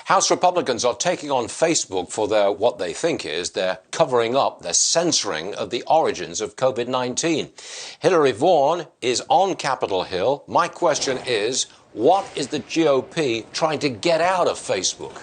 House Republicans are taking on Facebook for their what they think is their covering up, their censoring of the origins of COVID-19. Hillary Vaughn is on Capitol Hill. My question is, what is the GOP trying to get out of Facebook?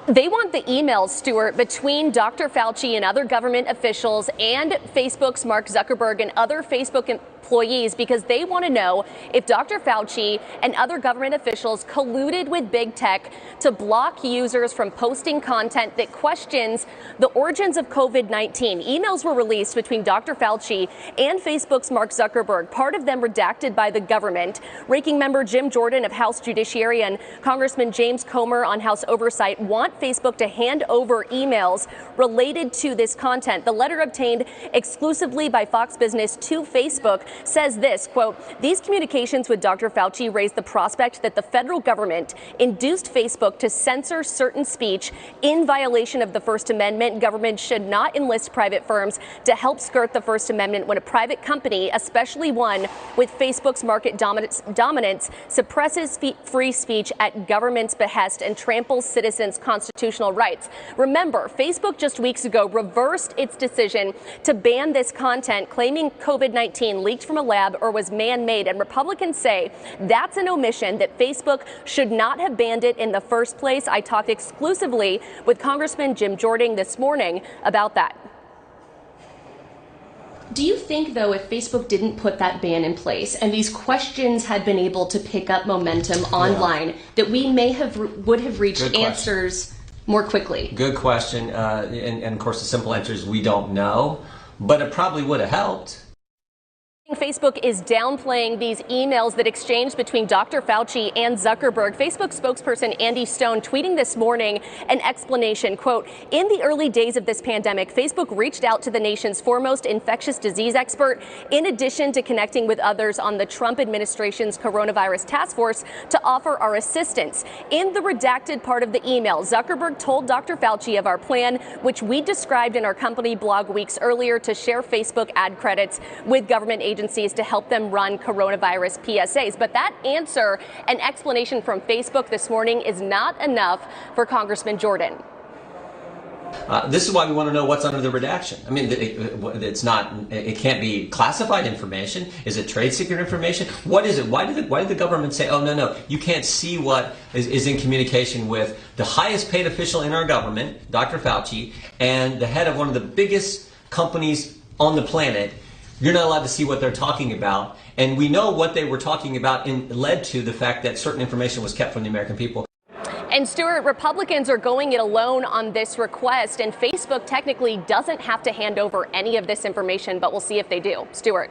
They want the emails, Stuart, between Dr. Fauci and other government officials and Facebook's Mark Zuckerberg and other Facebook employees, because they want to know if Dr. Fauci and other government officials colluded with big tech to block users from posting content that questions the origins of COVID-19. Emails were released between Dr. Fauci and Facebook's Mark Zuckerberg, part of them redacted by the government. Ranking member Jim Jordan of House Judiciary and Congressman James Comer on House Oversight want Facebook to hand over emails related to this content. The letter obtained exclusively by Fox Business to Facebook says this, quote, "These communications with Dr. Fauci raise the prospect that the federal government induced Facebook to censor certain speech in violation of the First Amendment. Government should not enlist private firms to help skirt the First Amendment when a private company, especially one with Facebook's market dominance, suppresses free speech at government's behest and tramples citizens' constitutional rights." Remember, Facebook just weeks ago reversed its decision to ban this content, claiming COVID-19 leaked from a lab or was man-made. And Republicans say that's an omission, that Facebook should not have banned it in the first place. I talked exclusively with Congressman Jim Jordan this morning about that. Do you think, though, if Facebook didn't put that ban in place and these questions had been able to pick up momentum online, that we would have reached answers more quickly? Good question. And of course, the simple answer is we don't know, but it probably would have helped. Facebook is downplaying these emails that exchanged between Dr. Fauci and Zuckerberg. Facebook spokesperson Andy Stone tweeting this morning an explanation, quote, "In the early days of this pandemic, Facebook reached out to the nation's foremost infectious disease expert, in addition to connecting with others on the Trump administration's coronavirus task force to offer our assistance." In the redacted part of the email, Zuckerberg told Dr. Fauci of our plan, which we described in our company blog weeks earlier, to share Facebook ad credits with government agencies to help them run coronavirus PSAs. But that answer and explanation from Facebook this morning is not enough for Congressman Jordan. This is why we want to know what's under the redaction. I mean, it can't be classified information. Is it trade secret information? What is it? Why did the government say, oh, no, you can't see what is in communication with the highest paid official in our government, Dr. Fauci, and the head of one of the biggest companies on the planet? You're not allowed to see what they're talking about. And we know what they were talking about led to the fact that certain information was kept from the American people. And Stuart, Republicans are going it alone on this request, and Facebook technically doesn't have to hand over any of this information, but we'll see if they do. Stuart.